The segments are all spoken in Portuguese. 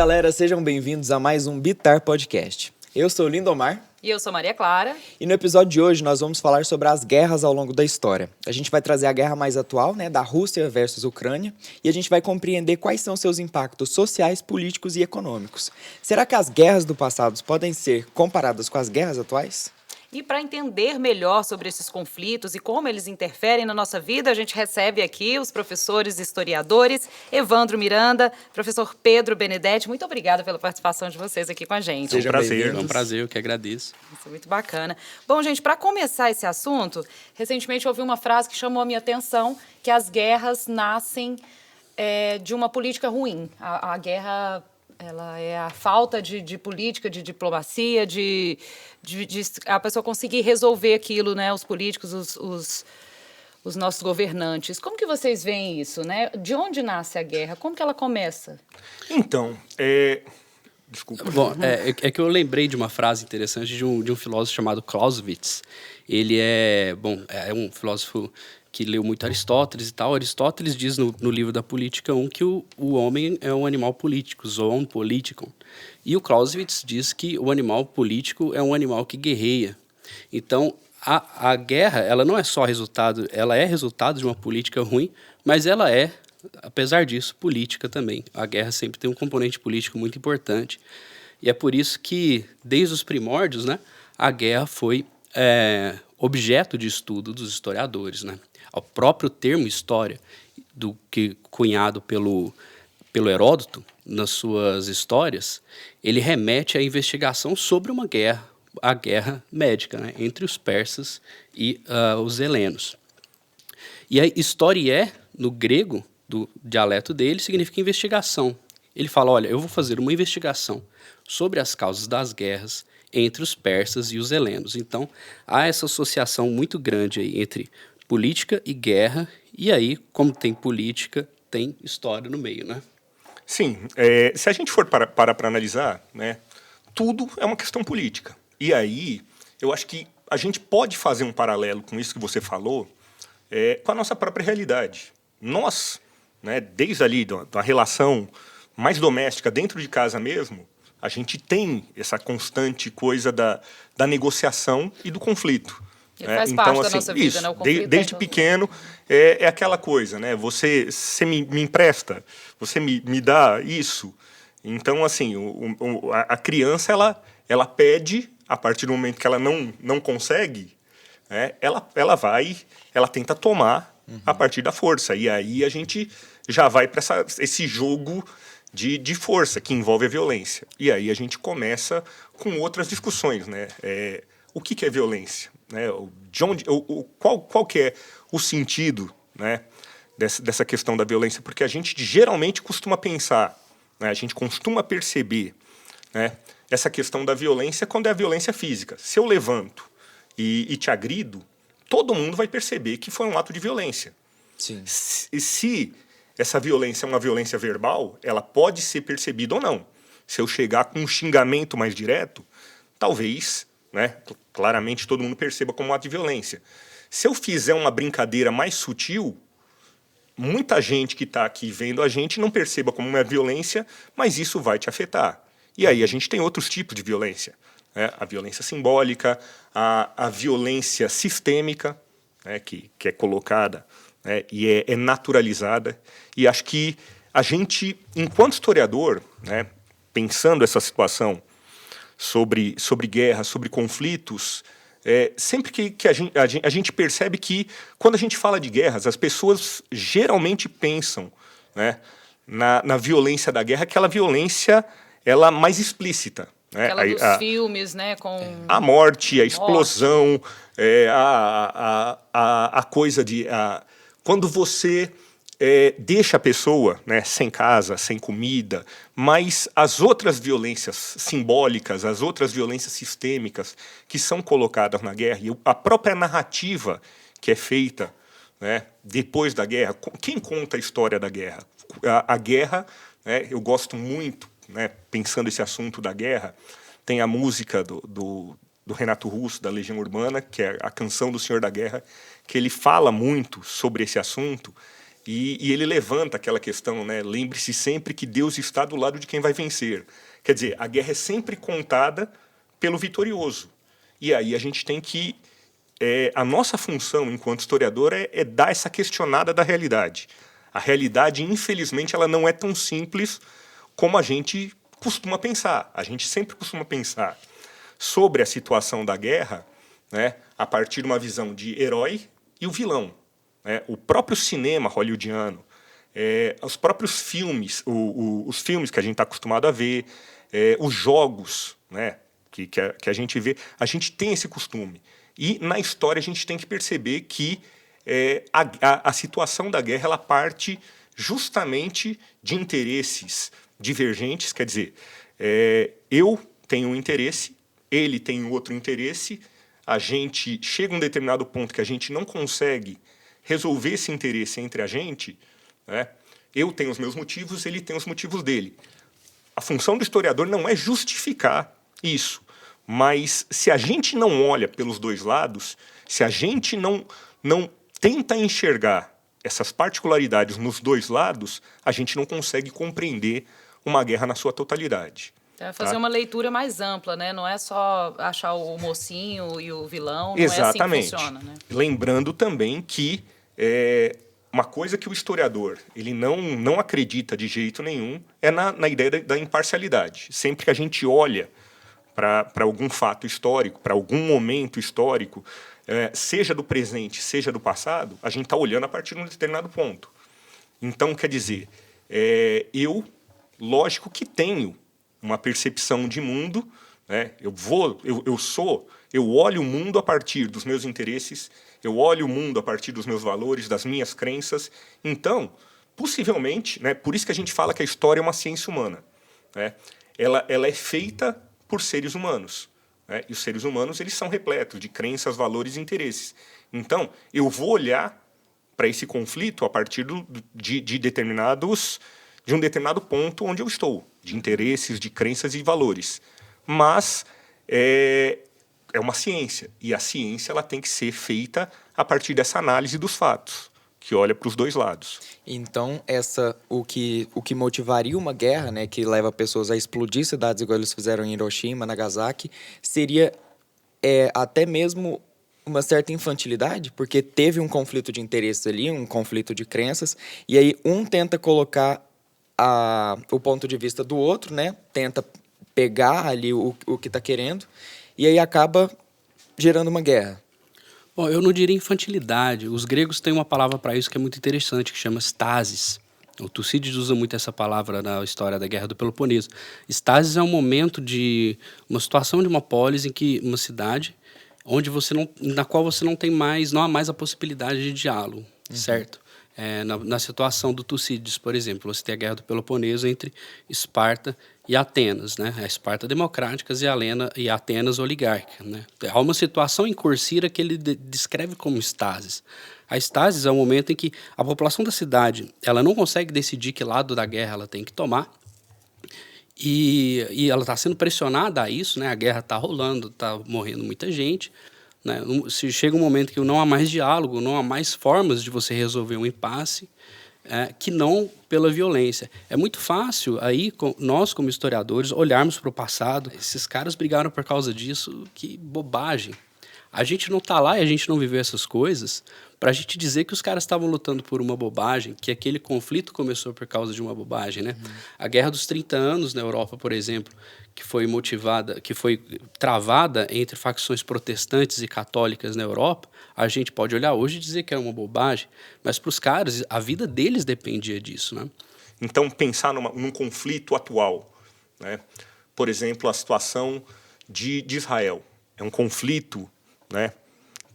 galera, sejam bem-vindos a mais um Bitar Podcast. Eu sou o Lindomar. E eu sou Maria Clara. E no episódio de hoje nós vamos falar sobre as guerras ao longo da história. A gente vai trazer a guerra mais atual, da Rússia versus Ucrânia, e a gente vai compreender quais são seus impactos sociais, políticos e econômicos. Será que as guerras do passado podem ser comparadas com as guerras atuais? E para entender melhor sobre esses conflitos e como eles interferem na nossa vida, a gente recebe aqui os professores e historiadores, Evandro Miranda, professor Pedro Benedetti. Muito obrigada pela participação de vocês aqui com a gente. Seja prazer. É um prazer, eu que agradeço. Isso é muito bacana. Bom, gente, para começar esse assunto, recentemente eu ouvi uma frase que chamou a minha atenção, que as guerras nascem de uma política ruim. A guerra... ela é a falta de política, de diplomacia, de a pessoa conseguir resolver aquilo, os políticos, os nossos governantes. Como que vocês veem isso, De onde nasce a guerra? Como que ela começa? Então, desculpa. Bom, é que eu lembrei de uma frase interessante de um filósofo chamado Clausewitz. Ele é um filósofo que leu muito Aristóteles e tal. Aristóteles diz no livro da Política 1 que o homem é um animal político, zoon politikon. E o Clausewitz diz que o animal político é um animal que guerreia. Então, a guerra, ela não é só resultado, ela é resultado de uma política ruim, mas ela é, apesar disso, política também. A guerra sempre tem um componente político muito importante. E é por isso que, desde os primórdios, a guerra foi objeto de estudo dos historiadores, O próprio termo história, cunhado pelo Heródoto nas suas histórias, ele remete à investigação sobre uma guerra, a guerra médica, entre os persas e os helenos. E a história, no grego, do dialeto dele, significa investigação. Ele fala, olha, eu vou fazer uma investigação sobre as causas das guerras entre os persas e os helenos. Então, há essa associação muito grande aí entre política e guerra, e aí, como tem política, tem história no meio, Sim, se a gente for para analisar, tudo é uma questão política. E aí, eu acho que a gente pode fazer um paralelo com isso que você falou, com a nossa própria realidade. Nós, desde ali da relação mais doméstica, dentro de casa mesmo, a gente tem essa constante coisa da negociação e do conflito. Ele faz parte da nossa vida, isso, o conflito desde pequeno é aquela coisa, Você me empresta, você me dá isso. Então, assim, a criança, ela pede, a partir do momento que ela não consegue, ela tenta tomar a partir da força. E aí a gente já vai para esse jogo de força que envolve a violência. E aí a gente começa com outras discussões, o que é violência? De onde, qual que é o sentido, dessa questão da violência? Porque a gente geralmente costuma pensar, a gente costuma perceber, essa questão da violência quando é a violência física. Se eu levanto e te agrido, todo mundo vai perceber que foi um ato de violência. Sim. Se essa violência é uma violência verbal, ela pode ser percebida ou não. Se eu chegar com um xingamento mais direto, talvez, claramente todo mundo perceba como um ato de violência. Se eu fizer uma brincadeira mais sutil, muita gente que está aqui vendo a gente não perceba como uma violência, mas isso vai te afetar. E aí a gente tem outros tipos de violência. A violência simbólica, a violência sistêmica, que é colocada e é naturalizada. E acho que a gente, enquanto historiador, pensando essa situação sobre guerra, sobre conflitos, sempre que a gente percebe que, quando a gente fala de guerras, as pessoas geralmente pensam na violência da guerra, aquela violência ela mais explícita. Aquela dos filmes, com... A morte, a explosão, a coisa de... quando você deixa a pessoa sem casa, sem comida, mas as outras violências simbólicas, as outras violências sistêmicas que são colocadas na guerra, e a própria narrativa que é feita depois da guerra, quem conta a história da guerra? A guerra, eu gosto muito, pensando esse assunto da guerra, tem a música do Renato Russo, da Legião Urbana, que é a canção do Senhor da Guerra, que ele fala muito sobre esse assunto, E ele levanta aquela questão, né? Lembre-se sempre que Deus está do lado de quem vai vencer. Quer dizer, a guerra é sempre contada pelo vitorioso. E aí a gente tem que... a nossa função enquanto historiador é dar essa questionada da realidade. A realidade, infelizmente, ela não é tão simples como a gente costuma pensar. A gente sempre costuma pensar sobre a situação da guerra, né, a partir de uma visão de herói e o vilão. Né? O próprio cinema hollywoodiano, os próprios filmes, os filmes que a gente está acostumado a ver, os jogos, né, que a gente vê, a gente tem esse costume. E na história a gente tem que perceber que a situação da guerra ela parte justamente de interesses divergentes, quer dizer, eu tenho um interesse, ele tem outro interesse, a gente chega a um determinado ponto que a gente não consegue resolver esse interesse entre a gente, né? Eu tenho os meus motivos, ele tem os motivos dele. A função do historiador não é justificar isso, mas se a gente não olha pelos dois lados, se a gente não tenta enxergar essas particularidades nos dois lados, a gente não consegue compreender uma guerra na sua totalidade. Fazer uma leitura mais ampla, né? Não é só achar o mocinho e o vilão, não Exatamente. É assim que funciona, né? Lembrando também que uma coisa que o historiador ele não acredita de jeito nenhum é na ideia da imparcialidade. Sempre que a gente olha para algum fato histórico, para algum momento histórico, seja do presente, seja do passado, a gente está olhando a partir de um determinado ponto. Então, quer dizer, lógico que tenho uma percepção de mundo, né? Eu olho o mundo a partir dos meus interesses, eu olho o mundo a partir dos meus valores, das minhas crenças. Então, possivelmente, né, por isso que a gente fala que a história é uma ciência humana, né? Ela é feita por seres humanos, né? E os seres humanos eles são repletos de crenças, valores e interesses. Então, eu vou olhar para esse conflito a partir de um determinado ponto onde eu estou, de interesses, de crenças e valores. Mas é uma ciência, e a ciência ela tem que ser feita a partir dessa análise dos fatos, que olha para os dois lados. Então, o que motivaria uma guerra, né, que leva pessoas a explodir cidades igual eles fizeram em Hiroshima, Nagasaki, seria até mesmo uma certa infantilidade, porque teve um conflito de interesses ali, um conflito de crenças, e aí um tenta colocar o ponto de vista do outro, né, tenta pegar ali o que está querendo, e aí acaba gerando uma guerra. Bom, eu não diria infantilidade. Os gregos têm uma palavra para isso que é muito interessante, que chama stasis. O Tucídides usa muito essa palavra na história da Guerra do Peloponeso. Stasis é um momento de uma situação de uma polis em que uma cidade na qual você não há mais a possibilidade de diálogo, certo? Na situação do Tucídides, por exemplo, você tem a Guerra do Peloponeso entre Esparta e Atenas, né? A Esparta democrática e Atenas oligárquica, né? Há uma situação em Corcira que ele descreve como estasis. A estasis é o momento em que a população da cidade ela não consegue decidir que lado da guerra ela tem que tomar e ela está sendo pressionada a isso, né? A guerra está rolando, está morrendo muita gente. Né? Se chega um momento que não há mais diálogo, não há mais formas de você resolver um impasse que não pela violência. É muito fácil aí, nós como historiadores, olharmos para o passado. Esses caras brigaram por causa disso, que bobagem. A gente não está lá e a gente não viveu essas coisas para a gente dizer que os caras estavam lutando por uma bobagem, que aquele conflito começou por causa de uma bobagem, né? A Guerra dos 30 Anos na Europa, por exemplo, que foi travada entre facções protestantes e católicas na Europa, a gente pode olhar hoje e dizer que era uma bobagem, mas para os caras, a vida deles dependia disso, né? Então, pensar num conflito atual, né? Por exemplo, a situação de Israel. É um conflito, né,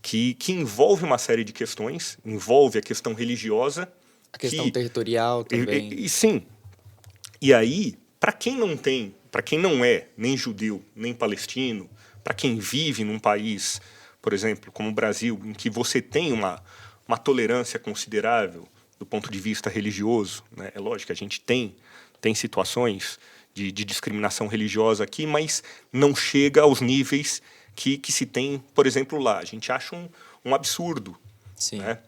que envolve uma série de questões, envolve a questão religiosa. A questão territorial também. Sim. E aí, para quem não é nem judeu, nem palestino, para quem vive num país, por exemplo, como o Brasil, em que você tem uma tolerância considerável do ponto de vista religioso, né? É lógico que a gente tem situações de discriminação religiosa aqui, mas não chega aos níveis que se tem, por exemplo, lá. A gente acha um absurdo. Sim. Né?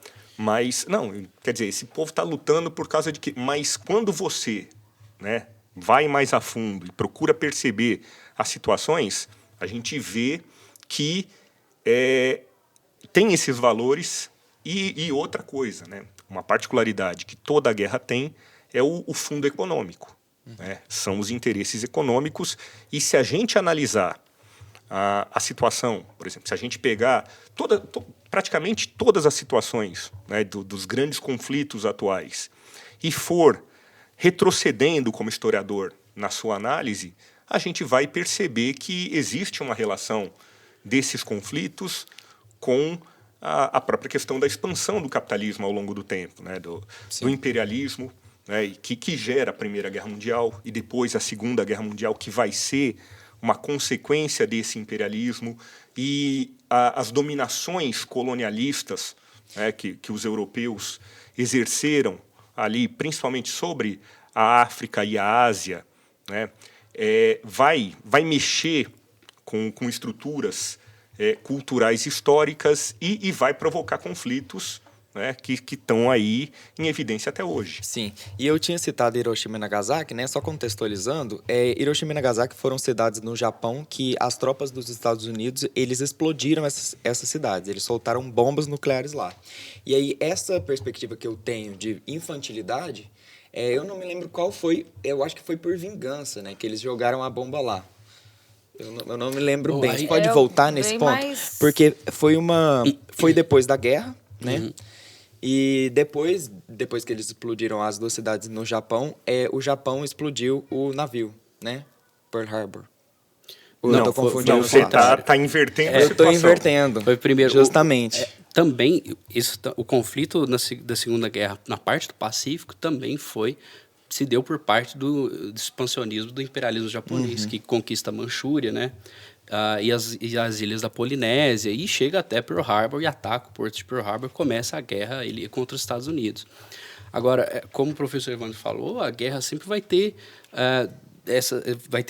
Mas, não, quer dizer, esse povo está lutando por causa de quê? Mas quando você, né, vai mais a fundo e procura perceber as situações, a gente vê que tem esses valores e outra coisa, né? Uma particularidade que toda guerra tem é o fundo econômico. Né? São os interesses econômicos, e se a gente analisar a situação, por exemplo, se a gente pegar praticamente todas as situações, né, dos grandes conflitos atuais e for retrocedendo como historiador na sua análise, a gente vai perceber que existe uma relação desses conflitos com a própria questão da expansão do capitalismo ao longo do tempo, né, do imperialismo, né, que gera a Primeira Guerra Mundial e depois a Segunda Guerra Mundial, que vai ser uma consequência desse imperialismo, e as dominações colonialistas, né, que os europeus exerceram ali, principalmente sobre a África e a Ásia, né, vai mexer com estruturas culturais históricas e vai provocar conflitos, né, que estão aí em evidência até hoje. Sim, e eu tinha citado Hiroshima e Nagasaki, né? Só contextualizando, Hiroshima e Nagasaki foram cidades no Japão que as tropas dos Estados Unidos, eles explodiram essas cidades, eles soltaram bombas nucleares lá. E aí, essa perspectiva que eu tenho de infantilidade, eu não me lembro qual foi, eu acho que foi por vingança, né? Que eles jogaram a bomba lá. Eu não me lembro bem. Você pode voltar nesse ponto? Porque foi depois da guerra, né? Uhum. E depois que eles explodiram as duas cidades no Japão, o Japão explodiu o navio, né? Pearl Harbor. Não, tô confundindo. Você tá invertendo a situação. Eu tô invertendo. Foi primeiro. Justamente. Também, o conflito da Segunda Guerra, na parte do Pacífico, também se deu por parte do expansionismo do imperialismo japonês, que conquista a Manchúria, né? E as ilhas da Polinésia, e chega até Pearl Harbor e ataca o porto de Pearl Harbor, começa a guerra contra os Estados Unidos. Agora, como o professor Evandro falou, a guerra sempre vai ter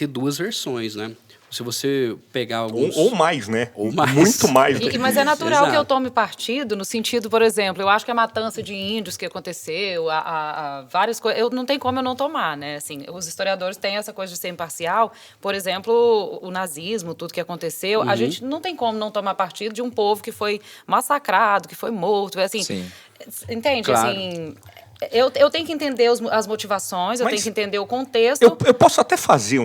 duas versões, né? Se você pegar alguns... Ou mais, né? Ou mais. Muito mais. Mas é natural que eu tome partido no sentido, por exemplo, eu acho que a matança de índios que aconteceu, várias coisas, não tem como eu não tomar, né? Assim, os historiadores têm essa coisa de ser imparcial. Por exemplo, o nazismo, tudo que aconteceu, a gente não tem como não tomar partido de um povo que foi massacrado, que foi morto, assim... Sim. Entende? Claro. Assim... Eu tenho que entender as motivações, eu tenho que entender o contexto. Eu posso até fazer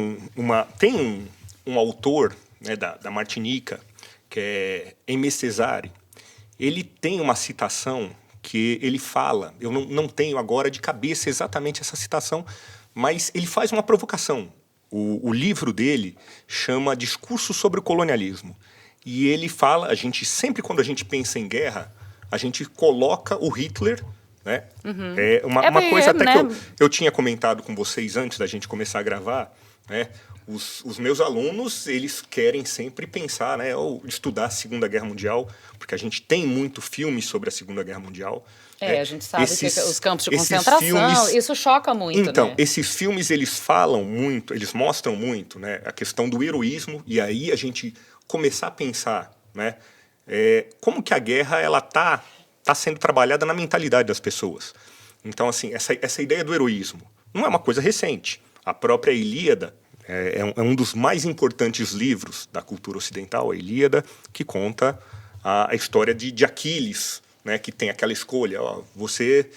Tem um autor, né, da Martinica, que é Aimé Césaire. Ele tem uma citação que ele fala, eu não tenho agora de cabeça exatamente essa citação, mas ele faz uma provocação. O livro dele chama Discurso sobre o Colonialismo. E ele fala, sempre quando a gente pensa em guerra, a gente coloca o Hitler, né? É uma coisa até, né, que eu tinha comentado com vocês antes da gente começar a gravar, né? Os meus alunos, eles querem sempre pensar, né, ou estudar a Segunda Guerra Mundial, porque a gente tem muito filme sobre a Segunda Guerra Mundial. A gente sabe que os campos de concentração, isso choca muito, então, né? esses filmes, eles falam muito, eles mostram muito, né, a questão do heroísmo, e aí a gente começar a pensar, né, como que a guerra ela tá sendo trabalhada na mentalidade das pessoas. Então, assim, essa ideia do heroísmo não é uma coisa recente. A própria Ilíada é um dos mais importantes livros da cultura ocidental, a Ilíada, que conta a história de Aquiles, né, que tem aquela escolha. Ó, você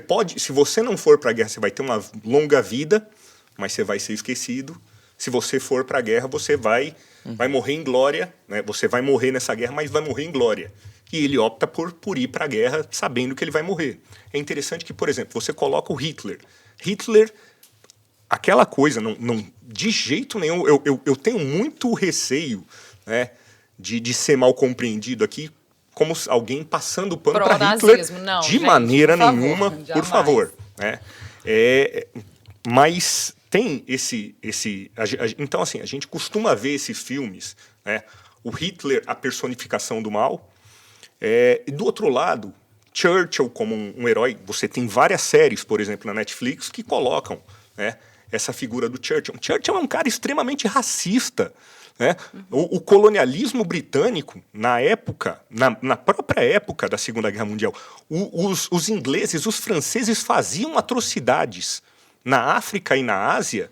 pode, se você não for para a guerra, você vai ter uma longa vida, mas você vai ser esquecido. Se você for para a guerra, você vai morrer em glória, né? Você vai morrer nessa guerra, mas vai morrer em glória. E ele opta por ir para a guerra sabendo que ele vai morrer. É interessante que, por exemplo, você coloca o Hitler. Aquela coisa, não, de jeito nenhum, eu tenho muito receio, né, de ser mal compreendido aqui como alguém passando pano para Hitler. Não, de gente, maneira nenhuma, por favor. Né? Mas tem então, assim, a gente costuma ver esses filmes, né, o Hitler, a personificação do mal, e do outro lado, Churchill como um herói. Você tem várias séries, por exemplo, na Netflix, que colocam, né, essa figura do Churchill. Churchill é um cara extremamente racista, né? O colonialismo britânico, na época, na própria época da Segunda Guerra Mundial, os ingleses, os franceses faziam atrocidades na África e na Ásia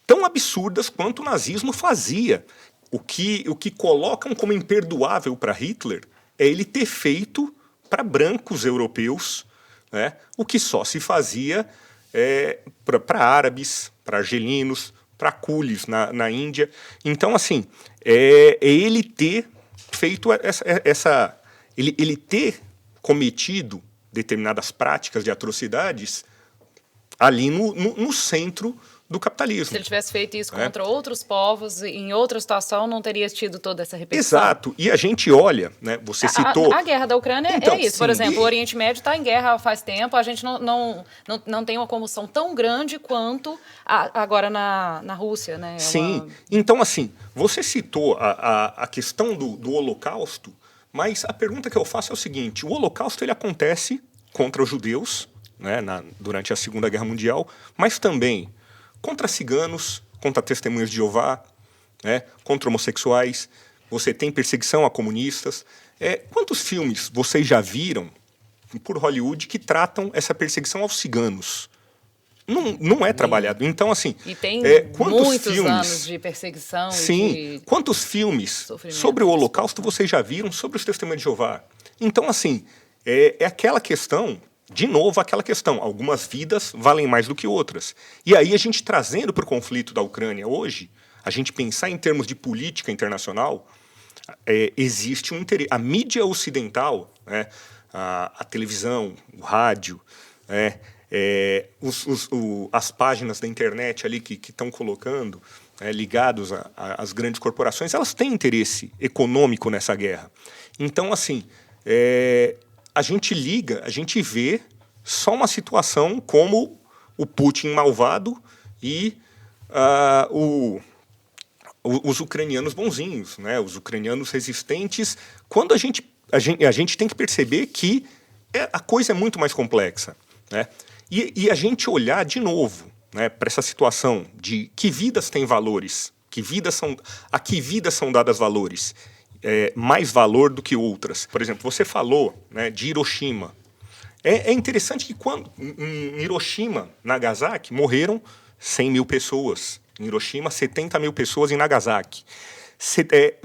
tão absurdas quanto o nazismo fazia. O que colocam como imperdoável para Hitler é ele ter feito para brancos europeus, né, o que só se fazia para árabes, para argelinos, para culis na Índia. Então, assim, é ele ter feito ele ter cometido determinadas práticas de atrocidades ali no centro do capitalismo. Se ele tivesse feito isso contra outros povos, em outra situação, não teria tido toda essa repercussão. Exato. E a gente olha, né, você citou... A guerra da Ucrânia então, é isso. sim, Por exemplo, o Oriente Médio está em guerra faz tempo, a gente não tem uma comoção tão grande quanto agora na Rússia, né? Sim. Então, assim, você citou a questão do Holocausto, mas a pergunta que eu faço é o seguinte: o Holocausto ele acontece contra os judeus, né, durante a Segunda Guerra Mundial, mas também contra ciganos, contra testemunhas de Jeová, né, contra homossexuais. Você tem perseguição a comunistas. Quantos filmes vocês já viram por Hollywood que tratam essa perseguição aos ciganos? Não é trabalhado. Então, assim, e tem muitos filmes, anos de perseguição. Sim. Quantos filmes sobre o Holocausto vocês já viram sobre os testemunhos de Jeová? Então, assim, é aquela questão... De novo, aquela questão, algumas vidas valem mais do que outras. E aí a gente trazendo para o conflito da Ucrânia hoje, a gente pensar em termos de política internacional, existe um interesse. A mídia ocidental, né, a televisão, o rádio, né, as páginas da internet ali que estão colocando, ligados às grandes corporações, elas têm interesse econômico nessa guerra. Então, assim... a gente vê só uma situação como o Putin malvado e os ucranianos bonzinhos, né? Os ucranianos resistentes, quando a gente tem que perceber que a coisa é muito mais complexa, né? E a gente olhar de novo, né, para essa situação de que vidas têm valores, a que vidas são dadas valores. Mais valor do que outras. Por exemplo, você falou, né, de Hiroshima. É interessante que quando em Hiroshima, Nagasaki, morreram 100 mil pessoas. Em Hiroshima, 70 mil pessoas em Nagasaki.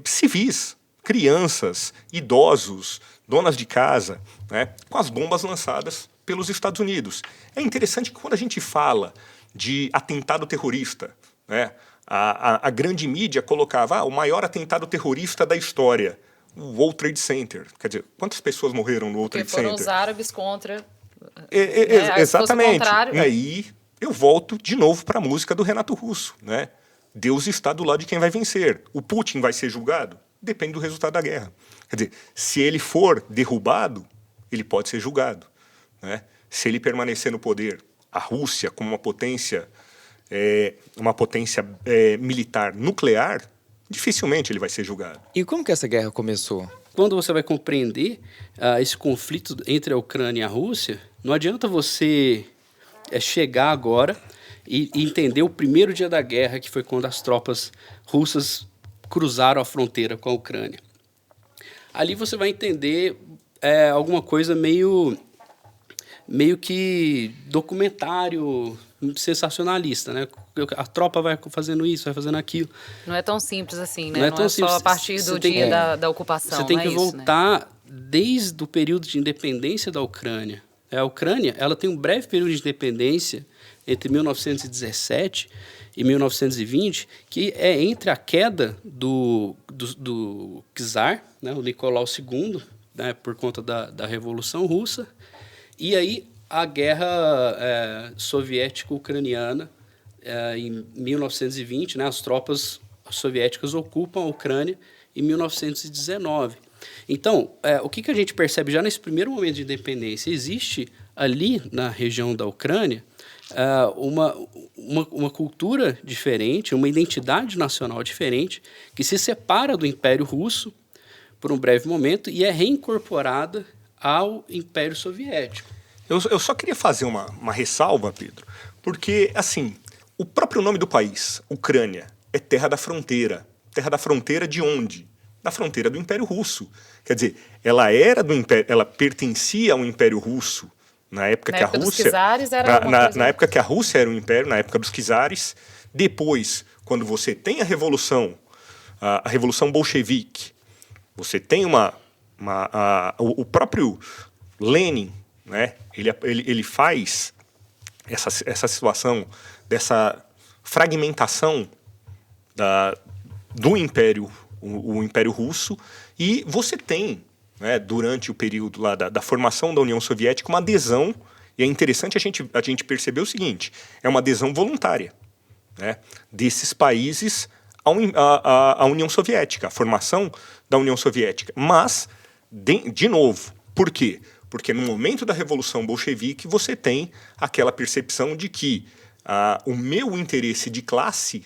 Civis, crianças, idosos, donas de casa, né, com as bombas lançadas pelos Estados Unidos. É interessante que quando a gente fala de atentado terrorista, né, a grande mídia colocava o maior atentado terrorista da história, o World Trade Center. Quer dizer, quantas pessoas morreram no World Trade Center? Porque foram os árabes contra... Exatamente. E aí eu volto de novo para a música do Renato Russo, né? Deus está do lado de quem vai vencer. O Putin vai ser julgado? Depende do resultado da guerra. Quer dizer, se ele for derrubado, ele pode ser julgado, né? Se ele permanecer no poder, a Rússia como uma potência militar nuclear, dificilmente ele vai ser julgado. E como que essa guerra começou? Quando você vai compreender esse conflito entre a Ucrânia e a Rússia, não adianta você chegar agora e entender o primeiro dia da guerra, que foi quando as tropas russas cruzaram a fronteira com a Ucrânia. Ali você vai entender alguma coisa meio que documentário sensacionalista, né? A tropa vai fazendo isso, vai fazendo aquilo. Não é tão simples assim, né? Não é tão simples. Só a partir do dia da ocupação. Você tem que voltar, né, desde o período de independência da Ucrânia. A Ucrânia, ela tem um breve período de independência entre 1917 e 1920, que é entre a queda do czar, né, o Nicolau II, né, por conta da Revolução Russa, e aí a guerra soviético-ucraniana em 1920, né, as tropas soviéticas ocupam a Ucrânia em 1919. Então, o que a gente percebe já nesse primeiro momento de independência? Existe ali na região da Ucrânia uma cultura diferente, uma identidade nacional diferente, que se separa do Império Russo por um breve momento e é reincorporada ao Império Soviético. Eu só queria fazer uma ressalva, Pedro, porque, assim, o próprio nome do país, Ucrânia, é terra da fronteira. terra da fronteira de onde? Da fronteira do Império Russo. Quer dizer, ela era do Império, ela pertencia ao Império Russo na época que a Rússia, na época que a Rússia era um império, na época dos czares. Depois, quando você tem a revolução bolchevique, você tem o próprio Lenin, né? Ele faz essa situação dessa fragmentação do Império, o Império Russo, e você tem, né, durante o período lá da formação da União Soviética, uma adesão, e é interessante a gente perceber o seguinte, é uma adesão voluntária, né, desses países à União Soviética, a formação da União Soviética. Mas, de novo, por quê? Porque no momento da Revolução Bolchevique você tem aquela percepção de que o meu interesse de classe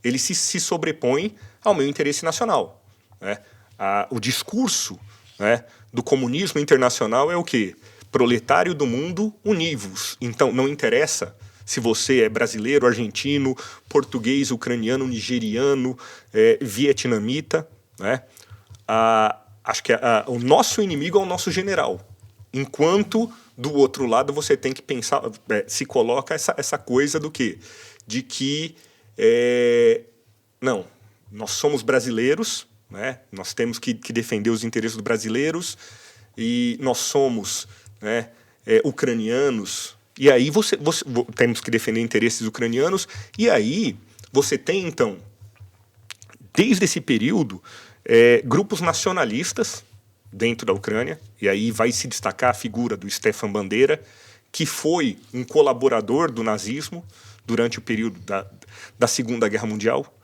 ele se sobrepõe ao meu interesse nacional, né? O discurso, né, do comunismo internacional é o quê? Proletário do mundo, univos. Então, não interessa se você é brasileiro, argentino, português, ucraniano, nigeriano, vietnamita, né? Acho que o nosso inimigo é o nosso general. Enquanto, do outro lado, você tem que pensar, se coloca essa coisa do quê? De que, não, nós somos brasileiros, né? Nós temos que defender os interesses dos brasileiros e nós somos, né, ucranianos, e aí temos que defender interesses ucranianos, e aí você tem, então, desde esse período, grupos nacionalistas dentro da Ucrânia, e aí vai se destacar a figura do Stefan Bandeira, que foi um colaborador do nazismo durante o período da Segunda Guerra Mundial.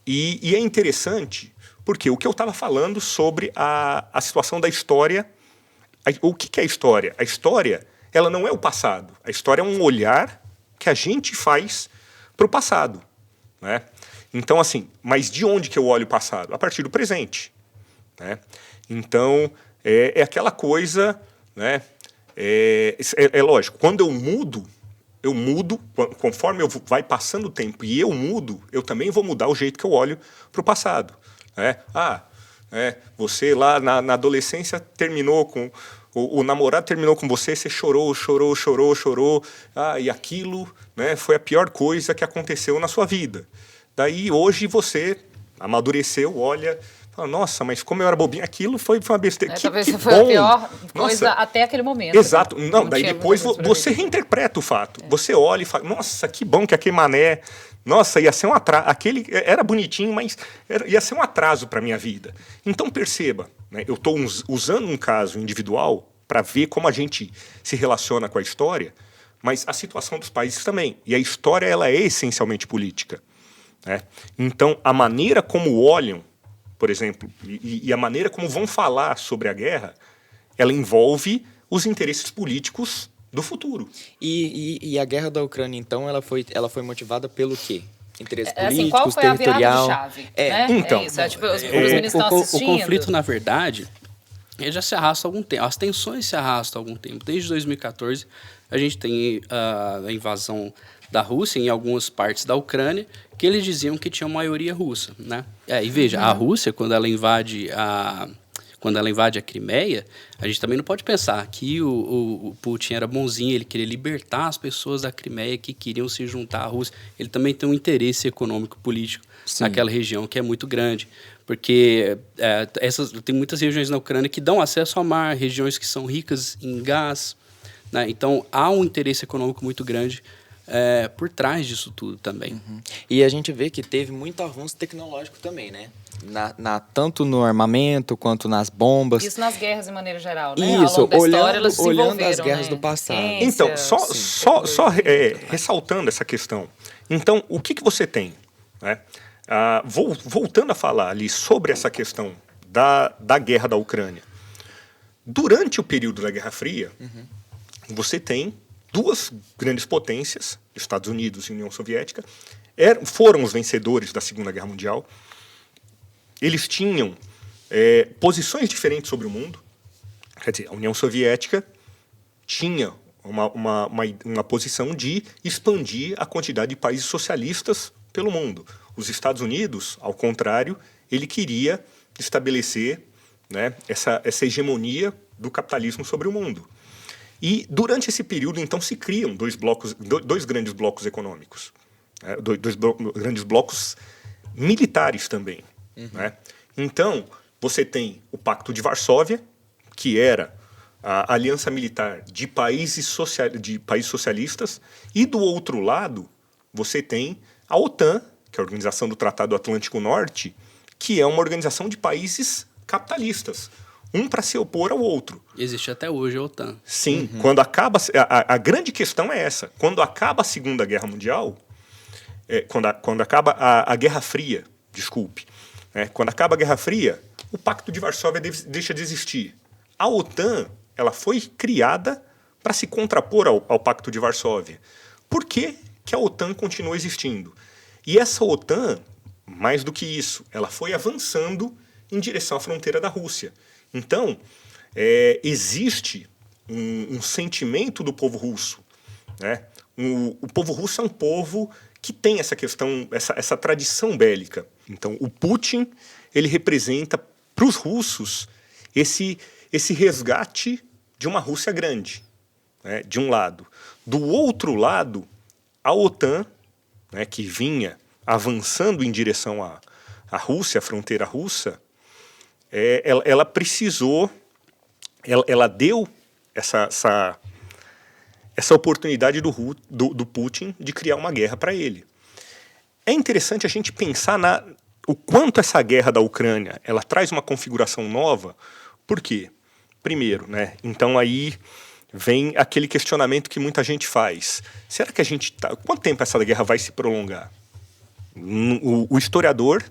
E é interessante porque o que eu estava falando sobre a situação da história. O que é a história? A história, ela não é o passado. A história é um olhar que a gente faz para o passado, né? Então, assim, mas de onde que eu olho o passado? A partir do presente, né? Então, é aquela coisa, né? É lógico, quando eu mudo, conforme vai passando o tempo e eu mudo, eu também vou mudar o jeito que eu olho para o passado, né? Você lá na adolescência terminou com... O namorado terminou com você, você chorou. E aquilo, né, foi a pior coisa que aconteceu na sua vida. Daí, hoje, você amadureceu, olha... Fala, nossa, mas como eu era bobinho, aquilo foi uma besteira. Talvez que foi bom. a pior coisa Nossa. até aquele momento. Exato. Né? Não, daí depois você reinterpreta o fato. Você olha e fala, nossa, que bom que aquele mané... Nossa, ia ser um atraso. Aquele era bonitinho, mas ia ser um atraso para a minha vida. Então, perceba, né, eu estou usando um caso individual para ver como a gente se relaciona com a história, mas a situação dos países também. E a história, ela é essencialmente política, né? Então, a maneira como olham, por exemplo, e a maneira como vão falar sobre a guerra, ela envolve os interesses políticos do futuro. E a guerra da Ucrânia, então, ela foi motivada pelo quê? Interesse político, assim, qual foi territorial? A virada de chave, né? Então, isso, tipo, os meninos estão assistindo. O conflito, na verdade, ele já se arrasta há algum tempo. As tensões se arrastam há algum tempo. Desde 2014, a gente tem a invasão da Rússia em algumas partes da Ucrânia, que eles diziam que tinha maioria russa, né? E veja, a Rússia, quando ela invade a Crimeia, a gente também não pode pensar que o Putin era bonzinho, ele queria libertar as pessoas da Crimeia que queriam se juntar à Rússia. Ele também tem um interesse econômico político naquela região que é muito grande, porque tem muitas regiões na Ucrânia que dão acesso ao mar, regiões que são ricas em gás, né? Então há um interesse econômico muito grande por trás disso tudo também. Uhum. E a gente vê que teve muito avanço tecnológico também, né? Tanto no armamento quanto nas bombas. Isso nas guerras de maneira geral, né? Isso, Ao longo da história, elas se olhando as guerras, né? do passado. Então, só ressaltando essa questão. Então, o que você tem, né? Voltando a falar ali sobre essa questão da guerra da Ucrânia. Durante o período da Guerra Fria, você tem duas grandes potências, Estados Unidos e União Soviética, foram os vencedores da Segunda Guerra Mundial. Eles tinham posições diferentes sobre o mundo. Quer dizer, a União Soviética tinha uma posição de expandir a quantidade de países socialistas pelo mundo. Os Estados Unidos, ao contrário, ele queria estabelecer, né, essa hegemonia do capitalismo sobre o mundo. E durante esse período, então, se criam dois grandes blocos econômicos, né, grandes blocos militares também. Né? Então, você tem o Pacto de Varsóvia, que era a aliança militar de países socialistas, e do outro lado, você tem a OTAN, que é a Organização do Tratado Atlântico Norte, que é uma organização de países capitalistas, um para se opor ao outro. Existe até hoje a OTAN. Sim, quando acaba... A grande questão é essa. Quando acaba a Segunda Guerra Mundial, quando acaba a Guerra Fria, desculpe, quando acaba a Guerra Fria, o Pacto de Varsóvia deixa de existir. A OTAN, ela foi criada para se contrapor ao Pacto de Varsóvia. Por que a OTAN continua existindo? E essa OTAN, mais do que isso, ela foi avançando em direção à fronteira da Rússia. Então, existe um sentimento do povo russo. Né? O povo russo é um povo que tem essa questão, essa tradição bélica. Então, o Putin, ele representa para os russos esse resgate de uma Rússia grande, né, de um lado. Do outro lado, a OTAN, né, que vinha avançando em direção à Rússia, à fronteira russa, ela precisou, ela deu essa oportunidade do Putin de criar uma guerra para ele. É interessante a gente pensar o quanto essa guerra da Ucrânia ela traz uma configuração nova. Por quê? Primeiro, né? Então aí vem aquele questionamento que muita gente faz. Será que quanto tempo essa guerra vai se prolongar? O historiador,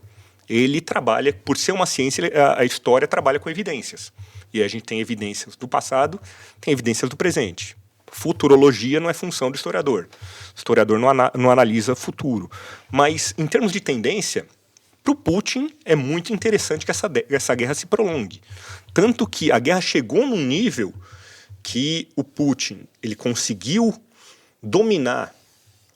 ele trabalha, por ser uma ciência, a história trabalha com evidências. E a gente tem evidências do passado, tem evidências do presente. Futurologia não é função do historiador. O historiador não analisa futuro. Mas, em termos de tendência, para o Putin é muito interessante que essa guerra se prolongue. Tanto que a guerra chegou num nível que o Putin ele conseguiu dominar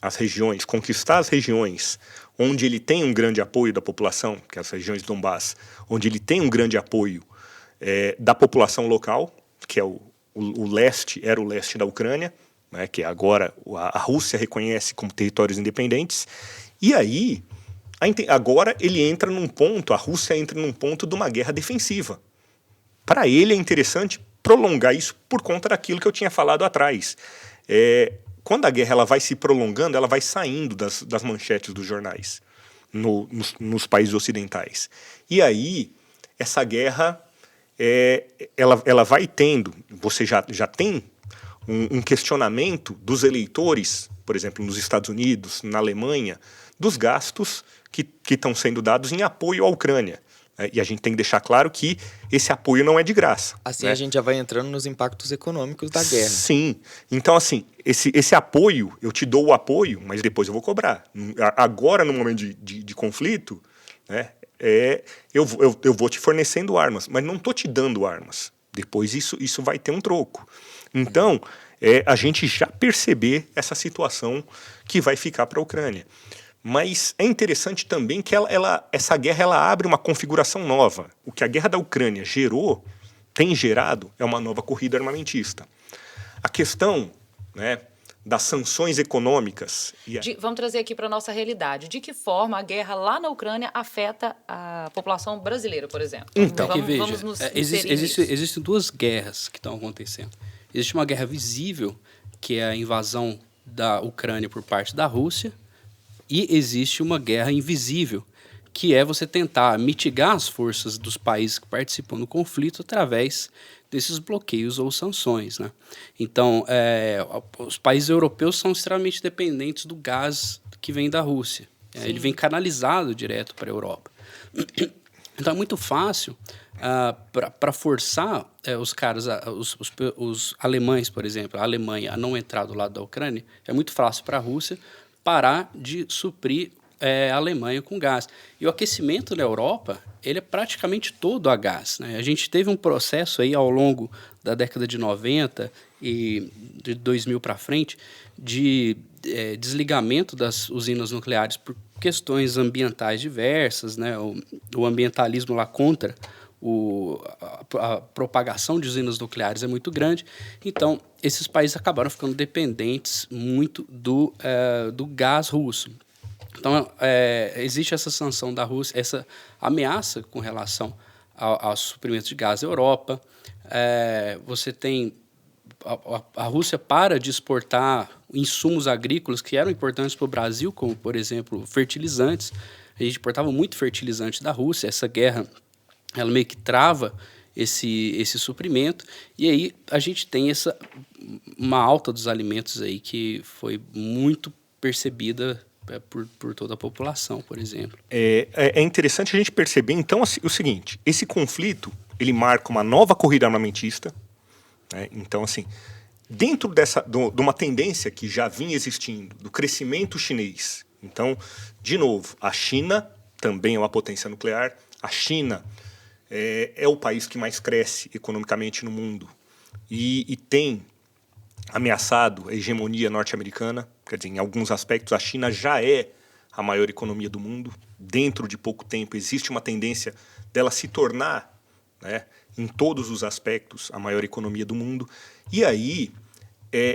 as regiões, conquistar as regiões onde ele tem um grande apoio da população, que é as regiões do Donbass, onde ele tem um grande apoio da população local, que é o leste, era o leste da Ucrânia, né, que agora a Rússia reconhece como territórios independentes. E aí, agora ele entra num ponto, a Rússia entra num ponto de uma guerra defensiva. Para ele é interessante prolongar isso por conta daquilo que eu tinha falado atrás. Quando a guerra ela vai se prolongando, ela vai saindo das manchetes dos jornais nos países ocidentais. E aí, essa guerra ela vai tendo, você já tem um questionamento dos eleitores, por exemplo, nos Estados Unidos, na Alemanha, dos gastos que estão sendo dados em apoio à Ucrânia. E a gente tem que deixar claro que esse apoio não é de graça. Assim, né? a gente já vai entrando nos impactos econômicos da guerra. Sim. Então, assim, esse apoio, eu te dou o apoio, mas depois eu vou cobrar. Agora, no momento de conflito, né, eu vou te fornecendo armas, mas não estou te dando armas. Depois isso vai ter um troco. Então, a gente já perceber essa situação que vai ficar para a Ucrânia. Mas é interessante também que essa guerra ela abre uma configuração nova. O que a guerra da Ucrânia tem gerado, é uma nova corrida armamentista. A questão, né, das sanções econômicas... Vamos trazer aqui para a nossa realidade. De que forma a guerra lá na Ucrânia afeta a população brasileira, por exemplo? Então, vamos nos existem duas guerras que estão acontecendo. Existe uma guerra visível, que é a invasão da Ucrânia por parte da Rússia, e existe uma guerra invisível, que é você tentar mitigar as forças dos países que participam do conflito através desses bloqueios ou sanções. Né? Então, os países europeus são extremamente dependentes do gás que vem da Rússia. Ele vem canalizado direto para a Europa. Então, é muito fácil para forçar os alemães, por exemplo, a Alemanha a não entrar do lado da Ucrânia, é muito fácil para a Rússia parar de suprir a Alemanha com gás. E o aquecimento na Europa, ele é praticamente todo a gás. Né? A gente teve um processo aí ao longo da década de 90 e de 2000 para frente de desligamento das usinas nucleares por questões ambientais diversas, né? O ambientalismo lá contra a propagação de usinas nucleares é muito grande. Então, esses países acabaram ficando dependentes muito do gás russo. Então, existe essa sanção da Rússia, essa ameaça com relação aos suprimentos de gás à Europa. Você tem a Rússia para de exportar insumos agrícolas que eram importantes para o Brasil, como, por exemplo, fertilizantes. A gente importava muito fertilizante da Rússia. Essa guerra ela meio que trava esse suprimento. E aí a gente tem uma alta dos alimentos aí que foi muito percebida por toda a população, por exemplo. É interessante a gente perceber, então, o seguinte: esse conflito ele marca uma nova corrida armamentista, né? Então, assim, dentro de uma tendência que já vinha existindo, do crescimento chinês. Então, de novo, a China também é uma potência nuclear. A China é o país que mais cresce economicamente no mundo e tem ameaçado a hegemonia norte-americana. Quer dizer, em alguns aspectos, a China já é a maior economia do mundo. Dentro de pouco tempo, existe uma tendência dela se tornar, né, em todos os aspectos, a maior economia do mundo. E aí,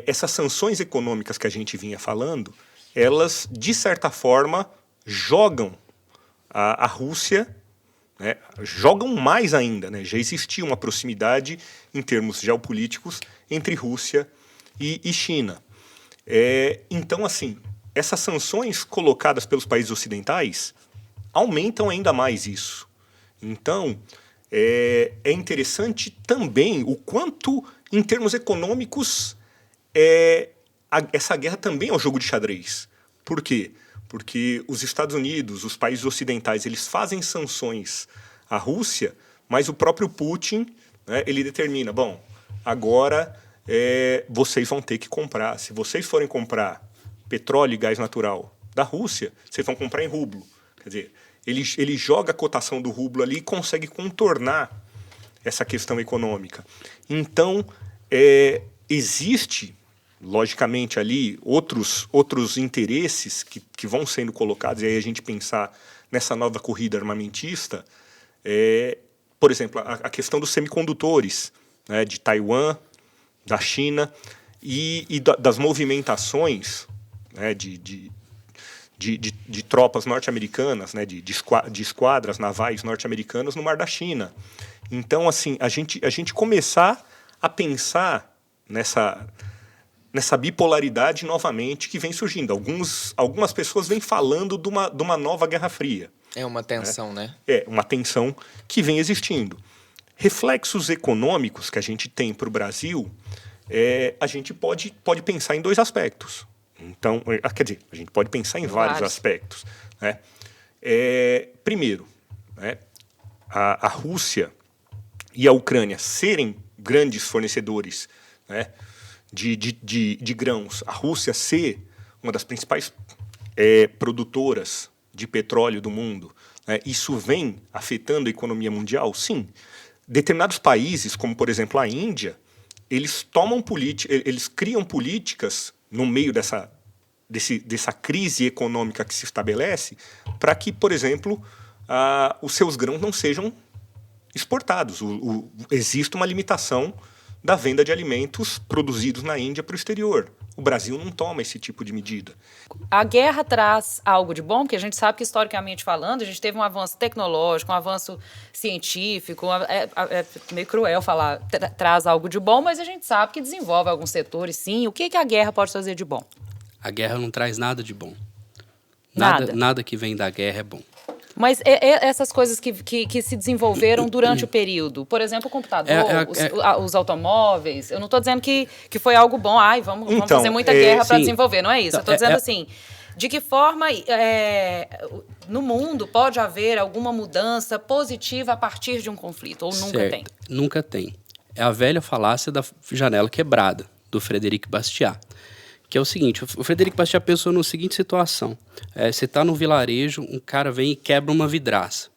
essas sanções econômicas que a gente vinha falando, elas, de certa forma, jogam a Rússia, né, jogam mais ainda, né? Já existia uma proximidade em termos geopolíticos entre Rússia e China. Então, assim, essas sanções colocadas pelos países ocidentais aumentam ainda mais isso. Então, é interessante também o quanto, em termos econômicos, essa guerra também é um jogo de xadrez. Por quê? Porque os Estados Unidos, os países ocidentais, eles fazem sanções à Rússia, mas o próprio Putin, né, ele determina, bom, agora vocês vão ter que comprar. Se vocês forem comprar petróleo e gás natural da Rússia, vocês vão comprar em rublo. Quer dizer, ele joga a cotação do rublo ali e consegue contornar essa questão econômica. Então, existe, logicamente, ali outros interesses que vão sendo colocados, e aí a gente pensar nessa nova corrida armamentista, por exemplo, a questão dos semicondutores, né, de Taiwan, da China, e das movimentações, né, de tropas norte-americanas, né, de esquadras navais norte-americanas no Mar da China. Então, assim, a gente começar a pensar nessa bipolaridade novamente que vem surgindo. Algumas pessoas vêm falando de uma nova Guerra Fria. É uma tensão, né? É uma tensão que vem existindo. Reflexos econômicos que a gente tem para o Brasil, a gente pode pensar em dois aspectos. Então, quer dizer, a gente pode pensar em vários aspectos, né? Primeiro, né, a Rússia e a Ucrânia serem grandes fornecedores, né, de grãos, a Rússia ser uma das principais produtoras de petróleo do mundo, né, isso vem afetando a economia mundial? Sim. Determinados países, como por exemplo a Índia, eles criam políticas no meio dessa crise econômica que se estabelece para que, por exemplo, os seus grãos não sejam exportados. Existe uma limitação da venda de alimentos produzidos na Índia para o exterior. O Brasil não toma esse tipo de medida. A guerra traz algo de bom, porque a gente sabe que, historicamente falando, a gente teve um avanço tecnológico, um avanço científico, é meio cruel falar traz algo de bom, mas a gente sabe que desenvolve alguns setores, sim. O que a guerra pode trazer de bom? A guerra não traz nada de bom. Nada? Nada que vem da guerra é bom. Mas essas coisas que se desenvolveram durante o período, por exemplo, o computador, os automóveis, eu não estou dizendo que foi algo bom, vamos fazer muita guerra para desenvolver, não é isso. Eu estou dizendo assim, de que forma no mundo pode haver alguma mudança positiva a partir de um conflito, ou nunca tem? Nunca tem. É a velha falácia da janela quebrada, do Frederic Bastiat. Que é o seguinte, o Frederic Bastiat pensou na seguinte situação. Você está num vilarejo, um cara vem e quebra uma vidraça.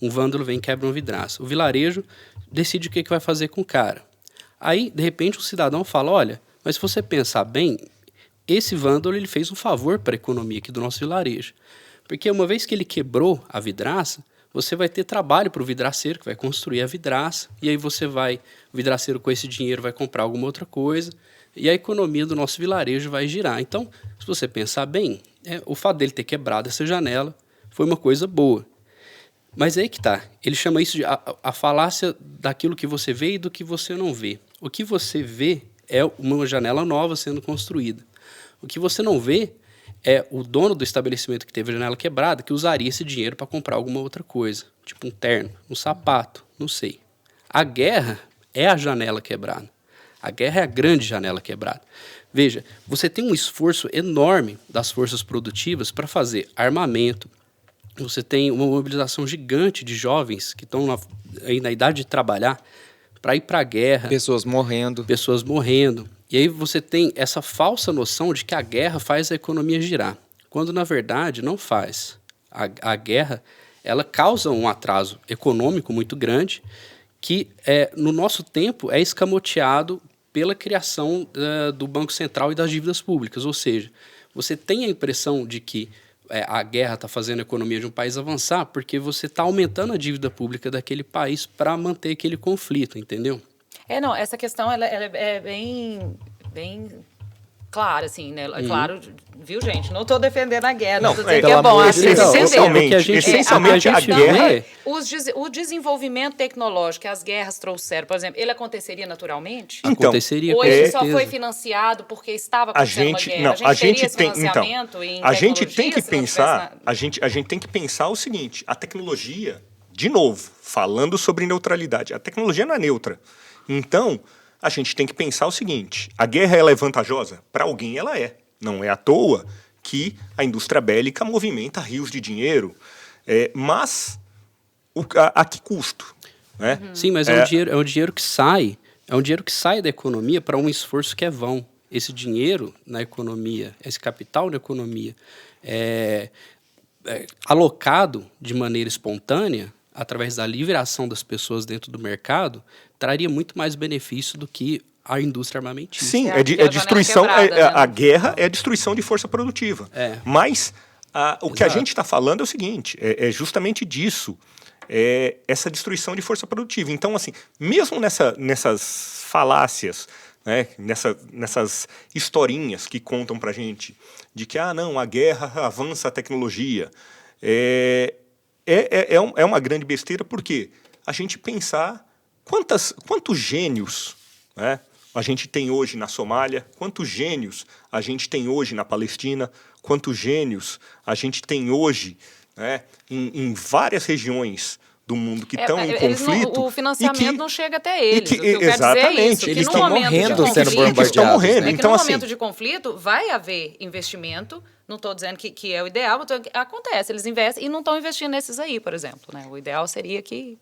Um vândalo vem e quebra uma vidraça. O vilarejo decide o que vai fazer com o cara. Aí, de repente, o cidadão fala, olha, mas se você pensar bem, esse vândalo ele fez um favor para a economia aqui do nosso vilarejo. Porque uma vez que ele quebrou a vidraça, você vai ter trabalho para o vidraceiro, que vai construir a vidraça, e aí o vidraceiro com esse dinheiro vai comprar alguma outra coisa, e a economia do nosso vilarejo vai girar. Então, se você pensar bem, o fato dele ter quebrado essa janela foi uma coisa boa. Mas aí que tá, ele chama isso de a falácia daquilo que você vê e do que você não vê. O que você vê é uma janela nova sendo construída. O que você não vê é o dono do estabelecimento que teve a janela quebrada que usaria esse dinheiro para comprar alguma outra coisa, tipo um terno, um sapato, não sei. A guerra é a janela quebrada. A guerra é a grande janela quebrada. Veja, você tem um esforço enorme das forças produtivas para fazer armamento. Você tem uma mobilização gigante de jovens que estão aí na idade de trabalhar para ir para a guerra. Pessoas morrendo. Pessoas morrendo. E aí você tem essa falsa noção de que a guerra faz a economia girar, quando na verdade não faz. A guerra, ela causa um atraso econômico muito grande que no nosso tempo é escamoteado pela criação do Banco Central e das dívidas públicas. Ou seja, você tem a impressão de que a guerra está fazendo a economia de um país avançar porque você está aumentando a dívida pública daquele país para manter aquele conflito, entendeu? Não, essa questão ela é bem clara, assim, né? É claro, viu, gente? Não estou defendendo a guerra, não estou dizendo que é bom. Essencialmente, a guerra... O desenvolvimento tecnológico que as guerras trouxeram, por exemplo, ele aconteceria naturalmente? Então, aconteceria. Ou ele só foi financiado porque estava acontecendo uma guerra? A gente tem que pensar o seguinte, a tecnologia, de novo, falando sobre neutralidade, a tecnologia não é neutra. Então, a gente tem que pensar o seguinte, a guerra ela é vantajosa? Para alguém ela é. Não é à toa que a indústria bélica movimenta rios de dinheiro, mas a que custo? Né? Sim, mas é um dinheiro que sai da economia para um esforço que é vão. Esse dinheiro na economia, esse capital na economia, alocado de maneira espontânea, através da livre ação das pessoas dentro do mercado, traria muito mais benefício do que a indústria armamentista. Sim, destruição. A guerra é a destruição de força produtiva. Mas o que a gente está falando é o seguinte, é justamente disso, essa destruição de força produtiva. Então, assim, mesmo nessas falácias, né, nessas historinhas que contam para a gente de que não, a guerra avança a tecnologia, é uma grande besteira, porque a gente pensar quantos gênios, né, a gente tem hoje na Somália, quantos gênios a gente tem hoje na Palestina, quantos gênios a gente tem hoje, né, em várias regiões do mundo que estão em conflito. O financiamento não chega até eles. O que eu exatamente, quero dizer é isso, eles estão morrendo sendo bombardeados. Estão morrendo. Então, no momento de conflito, vai haver investimento. Não estou dizendo que é o ideal, mas acontece. Eles investem e não estão investindo nesses aí, por exemplo. Né? O ideal seria que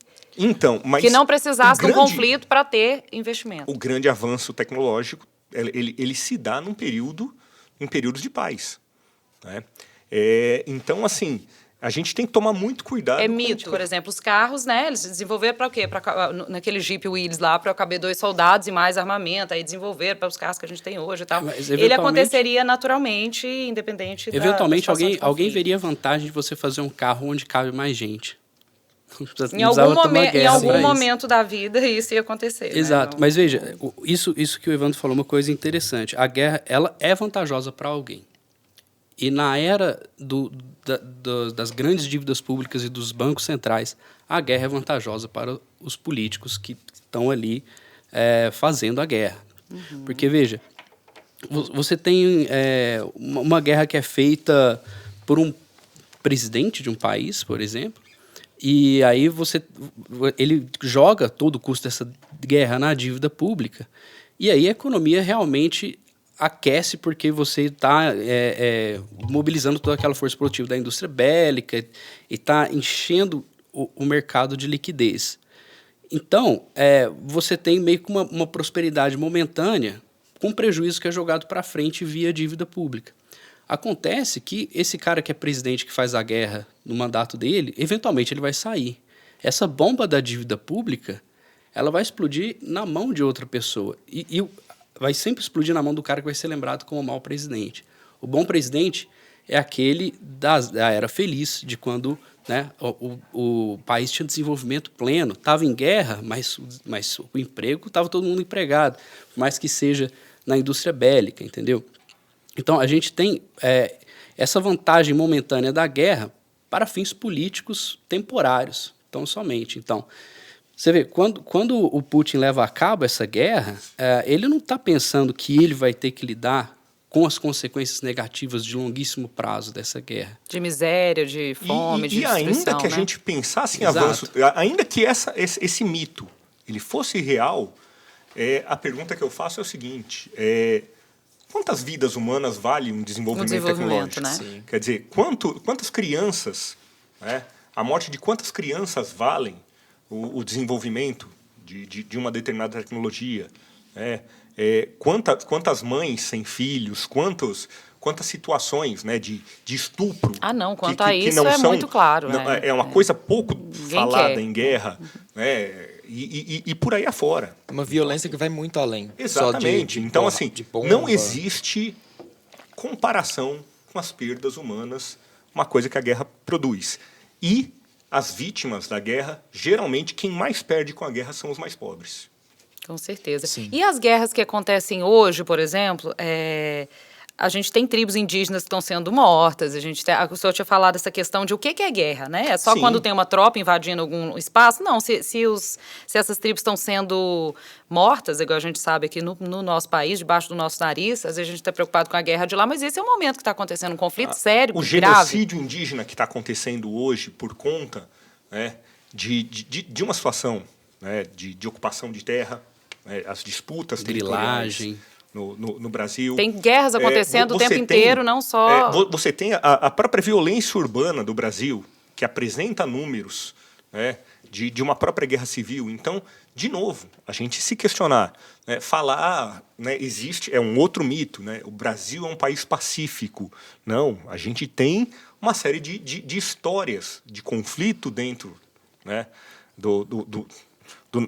não precisasse de um conflito para ter investimento. O grande avanço tecnológico, ele se dá em períodos de paz. Né? Então, assim, a gente tem que tomar muito cuidado. Mito, por exemplo, os carros, né? Eles desenvolveram para o quê? Naquele Jeep Willys lá, para caber 2 soldados e mais armamento. Aí desenvolveram para os carros que a gente tem hoje e tal. Ele aconteceria naturalmente, independente eventualmente, da alguém veria vantagem de você fazer um carro onde cabe mais gente. Em algum momento da vida isso ia acontecer. Exato, né? Mas veja, isso que o Evandro falou é uma coisa interessante. A guerra, ela é vantajosa para alguém. E na era das grandes dívidas públicas e dos bancos centrais, a guerra é vantajosa para os políticos que estão ali fazendo a guerra. Uhum. Porque, veja, você tem uma guerra que é feita por um presidente de um país, por exemplo, e aí ele joga todo o custo dessa guerra na dívida pública, e aí a economia realmente aquece porque você está mobilizando toda aquela força produtiva da indústria bélica e está enchendo o mercado de liquidez. Então, você tem meio que uma prosperidade momentânea com prejuízo que é jogado para frente via dívida pública. Acontece que esse cara que é presidente, que faz a guerra no mandato dele, eventualmente ele vai sair. Essa bomba da dívida pública, ela vai explodir na mão de outra pessoa. E vai sempre explodir na mão do cara que vai ser lembrado como o mau presidente. O bom presidente é aquele da era feliz, de quando, né, o país tinha desenvolvimento pleno, estava em guerra, mas o emprego estava todo mundo empregado, por mais que seja na indústria bélica, entendeu? Então, a gente tem essa vantagem momentânea da guerra para fins políticos temporários, tão somente. Então, você vê, quando o Putin leva a cabo essa guerra, ele não está pensando que ele vai ter que lidar com as consequências negativas de longuíssimo prazo dessa guerra. De miséria, de fome, de destruição, ainda que a né? gente pensasse em Exato. avanço, ainda que esse mito ele fosse real, a pergunta que eu faço é o seguinte: quantas vidas humanas vale um desenvolvimento tecnológico? Né? Sim. Quer dizer, quantas crianças, né, a morte de quantas crianças valem o desenvolvimento de uma determinada tecnologia? Quantas mães sem filhos, quantas situações, né, de estupro. Não, quanto que a isso não é são, muito claro. Não, né? É uma coisa pouco falada quer. em guerra, né, e por aí afora. Uma violência que vai muito além. Exatamente. Só de Então, porra- assim, de bomba. não existe comparação com as perdas humanas, uma coisa que a guerra produz. E as vítimas da guerra, geralmente, quem mais perde com a guerra são os mais pobres. Com certeza. Sim. E as guerras que acontecem hoje, por exemplo, a gente tem tribos indígenas que estão sendo mortas, o senhor tinha falado essa questão de o que é guerra, né? É só Sim. quando tem uma tropa invadindo algum espaço? Não, se essas tribos estão sendo mortas, igual a gente sabe aqui no nosso país, debaixo do nosso nariz, às vezes a gente está preocupado com a guerra de lá, mas esse é o momento que está acontecendo um conflito sério, O grave. genocídio indígena que está acontecendo hoje por conta, né, de uma situação, né, de ocupação de terra, né, as disputas territoriais Grilagem. no Brasil. Tem guerras acontecendo o você tempo tem, inteiro, não só... Você tem a própria violência urbana do Brasil, que apresenta números, né, de uma própria guerra civil. Então, de novo, a gente se questionar, né, falar, né, existe, é um outro mito, né, o Brasil é um país pacífico. Não, a gente tem uma série de histórias de conflito dentro, né,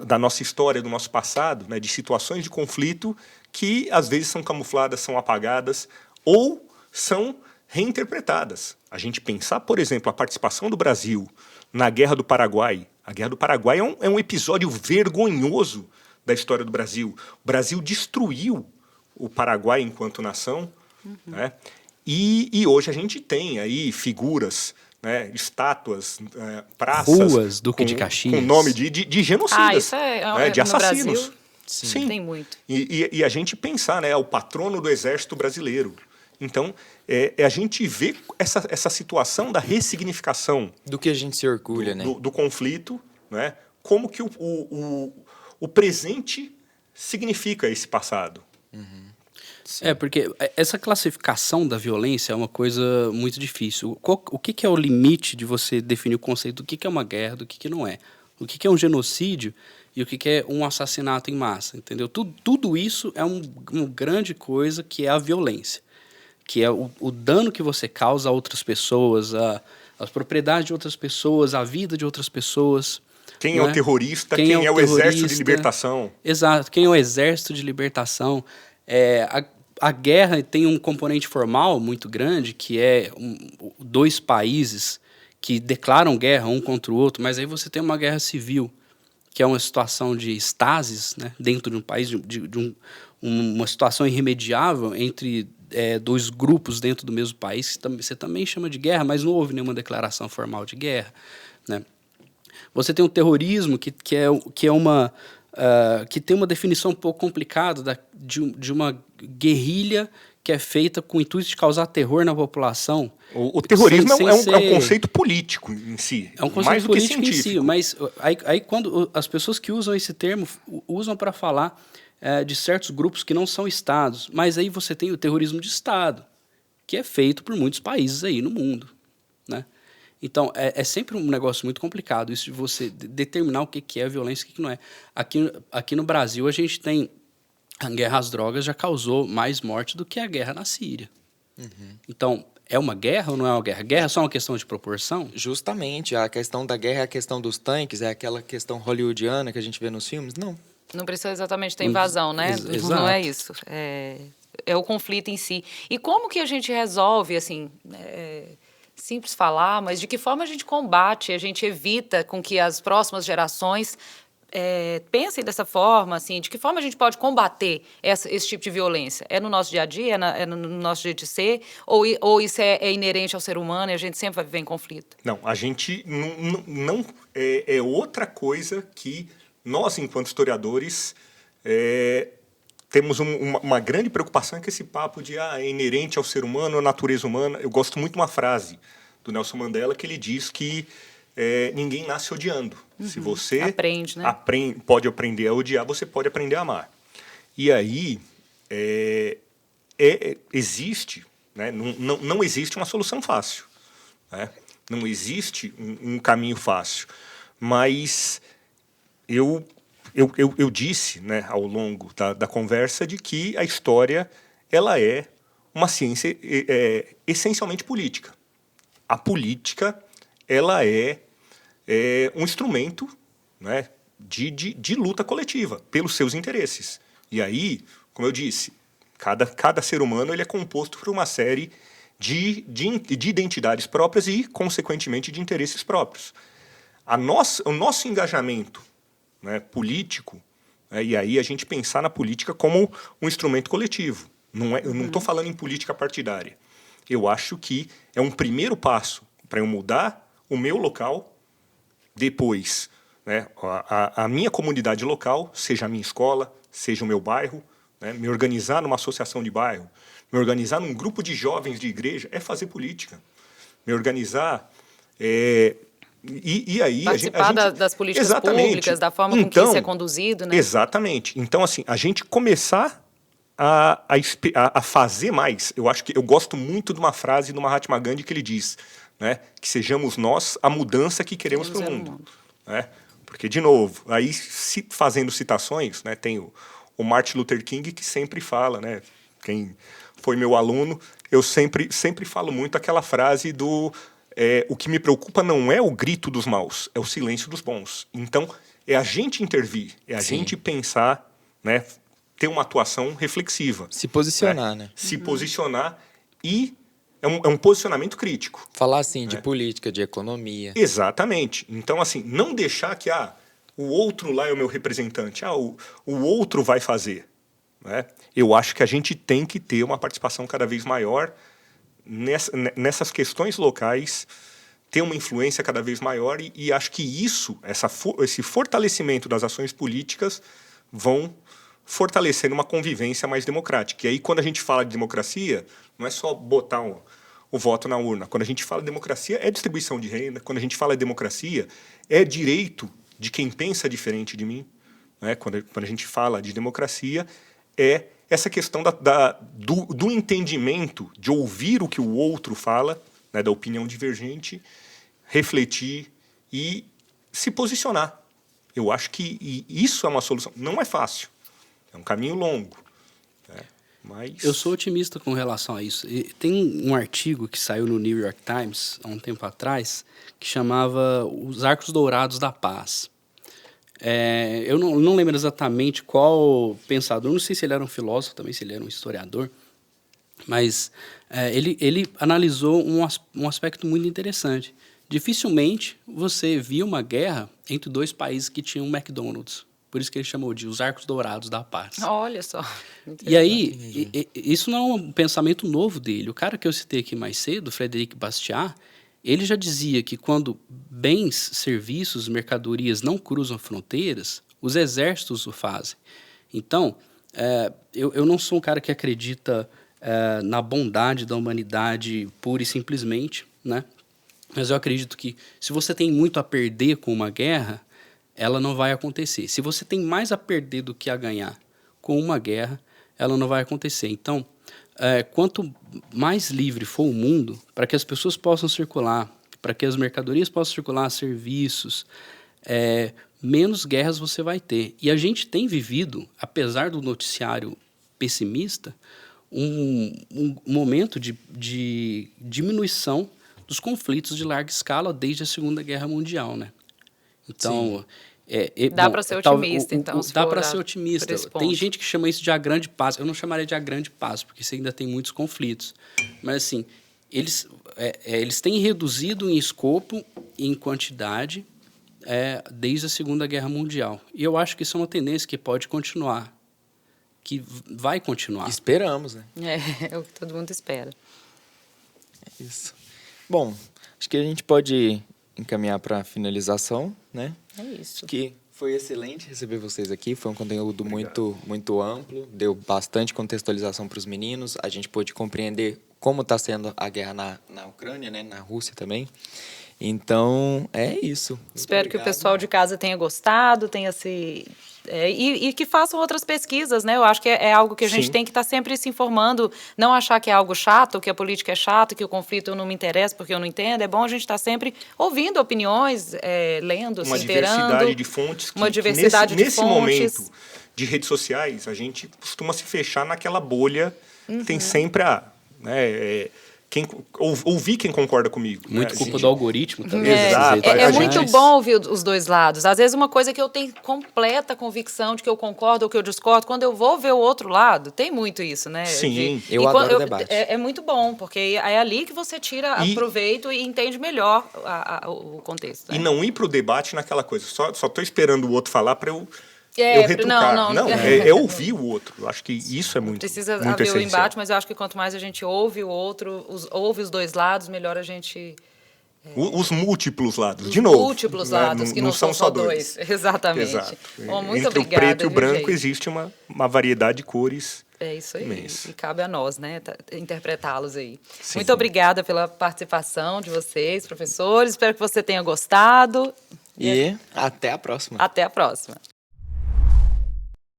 da nossa história, do nosso passado, né, de situações de conflito que às vezes são camufladas, são apagadas ou são reinterpretadas. A gente pensar, por exemplo, a participação do Brasil na Guerra do Paraguai. A Guerra do Paraguai é um episódio vergonhoso da história do Brasil. O Brasil destruiu o Paraguai enquanto nação, né? E hoje a gente tem aí figuras, né, estátuas, praças... Ruas, Duque de Caxias. Com nome de genocidas, isso né, de no assassinos. Brasil, Sim. tem muito. E a gente pensar, né, o patrono do Exército Brasileiro. Então, a gente vê essa situação da ressignificação Do que a gente se orgulha, né? do conflito, né, como que o presente significa esse passado. Porque essa classificação da violência é uma coisa muito difícil. O que é o limite de você definir o conceito do que é uma guerra, do que não é? O que é um genocídio e o que é um assassinato em massa, entendeu? Tudo isso é uma grande coisa que é a violência, que é o dano que você causa a outras pessoas, as propriedades de outras pessoas, a vida de outras pessoas. Quem não é o terrorista, quem é o terrorista. Exército de Libertação. Exato, quem é o Exército de Libertação. A guerra tem um componente formal muito grande, que é dois países que declaram guerra um contra o outro, mas aí você tem uma guerra civil, que é uma situação de estasis, né, dentro de um país, uma situação irremediável entre dois grupos dentro do mesmo país, que você também chama de guerra, mas não houve nenhuma declaração formal de guerra, né? Você tem o terrorismo, que tem uma definição um pouco complicada de uma guerrilha que é feita com o intuito de causar terror na população. O terrorismo sem é um ser- conceito político em si. É um conceito mais do que político em si, científico. mas aí quando as pessoas que usam esse termo usam para falar de certos grupos que não são estados, mas aí você tem o terrorismo de estado, que é feito por muitos países aí no mundo, né? Então, é sempre um negócio muito complicado isso de você determinar o que é violência e o que não é. Aqui no Brasil, a gente tem a guerra às drogas já causou mais morte do que a guerra na Síria. Então, é uma guerra ou não é uma guerra? Guerra é só uma questão de proporção? Justamente, a questão da guerra é a questão dos tanques, é aquela questão hollywoodiana que a gente vê nos filmes. Não. Não precisa exatamente ter invasão, né? Exato. Não é isso. é o conflito em si. E como que a gente resolve, assim, simples falar, mas de que forma a gente combate, a gente evita com que as próximas gerações pensem dessa forma, assim, de que forma a gente pode combater esse tipo de violência? É no nosso dia a dia, é no nosso jeito de ser, ou isso é inerente ao ser humano e a gente sempre vai viver em conflito? Não, a gente não é outra coisa que nós, enquanto historiadores, temos uma grande preocupação com esse papo de é inerente ao ser humano, à natureza humana. Eu gosto muito de uma frase do Nelson Mandela que ele diz que ninguém nasce odiando. Se você aprende, né? Pode aprender a odiar, você pode aprender a amar. E aí existe, né? Não existe uma solução fácil, né? Não existe um caminho fácil. Mas eu disse, né, ao longo da conversa de que a história ela é uma ciência essencialmente política. A política ela é um instrumento, né, de luta coletiva pelos seus interesses. E aí, como eu disse, cada ser humano ele é composto por uma série de identidades próprias e, consequentemente, de interesses próprios. O nosso engajamento, né, político, e aí a gente pensar na política como um instrumento coletivo. Eu não estou falando em política partidária. Eu acho que é um primeiro passo para eu mudar o meu local, depois, né, a minha comunidade local, seja a minha escola, seja o meu bairro, né, me organizar numa associação de bairro, me organizar num grupo de jovens de igreja, é fazer política. Me organizar... E aí participar das políticas públicas, da forma com que isso é conduzido, né? Exatamente. Então, assim, a gente começar a fazer mais. Eu acho que eu gosto muito de uma frase do Mahatma Gandhi que ele diz, né, que sejamos nós a mudança que queremos para o mundo. Né? Porque, de novo, aí fazendo citações, né, tem o Martin Luther King que sempre fala, né, quem foi meu aluno, eu sempre falo muito aquela frase do... o que me preocupa não é o grito dos maus, é o silêncio dos bons. Então, é a gente intervir, é a gente pensar, né, ter uma atuação reflexiva. Se posicionar, né? Se posicionar e é um posicionamento crítico. Falar, assim, de política, de economia. Exatamente. Então, assim, não deixar que o outro lá é o meu representante, o outro vai fazer. Né? Eu acho que a gente tem que ter uma participação cada vez maior nessas questões locais, ter uma influência cada vez maior e acho que esse fortalecimento das ações políticas vão fortalecer uma convivência mais democrática. E aí, quando a gente fala de democracia, não é só botar o voto na urna. Quando a gente fala de democracia, é distribuição de renda. Quando a gente fala de democracia, é direito de quem pensa diferente de mim. Né? Quando a gente fala de democracia, é essa questão do entendimento, de ouvir o que o outro fala, né, da opinião divergente, refletir e se posicionar. Eu acho que isso é uma solução. Não é fácil, é um caminho longo. Né, mas... Eu sou otimista com relação a isso. E tem um artigo que saiu no New York Times há um tempo atrás que chamava Os Arcos Dourados da Paz. Eu não lembro exatamente qual pensador, não sei se ele era um filósofo também, se ele era um historiador, mas ele analisou um aspecto muito interessante. Dificilmente você via uma guerra entre dois países que tinham um McDonald's, por isso que ele chamou de Os Arcos Dourados da Paz. Olha só. E aí, isso não é um pensamento novo dele. O cara que eu citei aqui mais cedo, Frederic Bastiat, ele já dizia que quando bens, serviços, mercadorias não cruzam fronteiras, os exércitos o fazem. Então, eu não sou um cara que acredita na bondade da humanidade pura e simplesmente, né? Mas eu acredito que se você tem muito a perder com uma guerra, ela não vai acontecer. Se você tem mais a perder do que a ganhar com uma guerra, ela não vai acontecer. Então, quanto mais livre for o mundo, para que as pessoas possam circular, para que as mercadorias possam circular, serviços, menos guerras você vai ter. E a gente tem vivido, apesar do noticiário pessimista, um momento de diminuição dos conflitos de larga escala desde a Segunda Guerra Mundial, né? Então, Dá para ser otimista, então, se dá for para olhar ser por otimista. esse Tem ponto. gente que chama isso de a grande paz. Eu não chamaria de a grande paz, porque isso ainda tem muitos conflitos. Mas, assim, eles têm reduzido em escopo e em quantidade desde a Segunda Guerra Mundial. E eu acho que isso é uma tendência que pode continuar, que vai continuar. Esperamos, né? É o que todo mundo espera. Isso. Bom, acho que a gente pode encaminhar para a finalização, né? É isso. Acho que foi excelente receber vocês aqui. Foi um conteúdo muito amplo, deu bastante contextualização para os meninos. A gente pôde compreender como está sendo a guerra na Ucrânia, né? Na Rússia também. Então, é isso. Muito Espero que o obrigado. pessoal de casa tenha gostado, tenha se... e que façam outras pesquisas, né? Eu acho que é algo que a gente Sim. tem que estar sempre se informando, não achar que é algo chato, que a política é chata, que o conflito não me interessa porque eu não entendo. É bom a gente estar sempre ouvindo opiniões, lendo, Uma se inteirando. diversidade de fontes. Uma diversidade nesse de fontes. momento de redes sociais, a gente costuma se fechar naquela bolha que tem sempre ouvir quem concorda comigo. Muito né? culpa A gente- do algoritmo também. Exato. dessas redes É a muito sociais. bom ouvir os dois lados. Às vezes uma coisa que eu tenho completa convicção de que eu concordo ou que eu discordo, quando eu vou ver o outro lado, tem muito isso, né? Sim. Eu e adoro quando debate. É muito bom, porque é ali que você tira E- proveito e entende melhor o contexto. E né? não ir para o debate naquela coisa. Só tô esperando o outro falar para eu É, retrucar. não. É ouvir o outro. Eu acho que isso é muito Precisa muito haver o essencial. embate, mas eu acho que quanto mais a gente ouve o outro, ouve os dois lados, melhor a gente... Os múltiplos lados, Os de novo. múltiplos né? lados, que não são só dois. Exatamente. Exato. Bom, muito Entre obrigada, o preto e o viu, branco gente? existe uma variedade de cores. É isso aí. Imensa. E cabe a nós, né, interpretá-los aí. Sim. Muito obrigada pela participação de vocês, professores. Espero que você tenha gostado. E até a próxima. Até a próxima.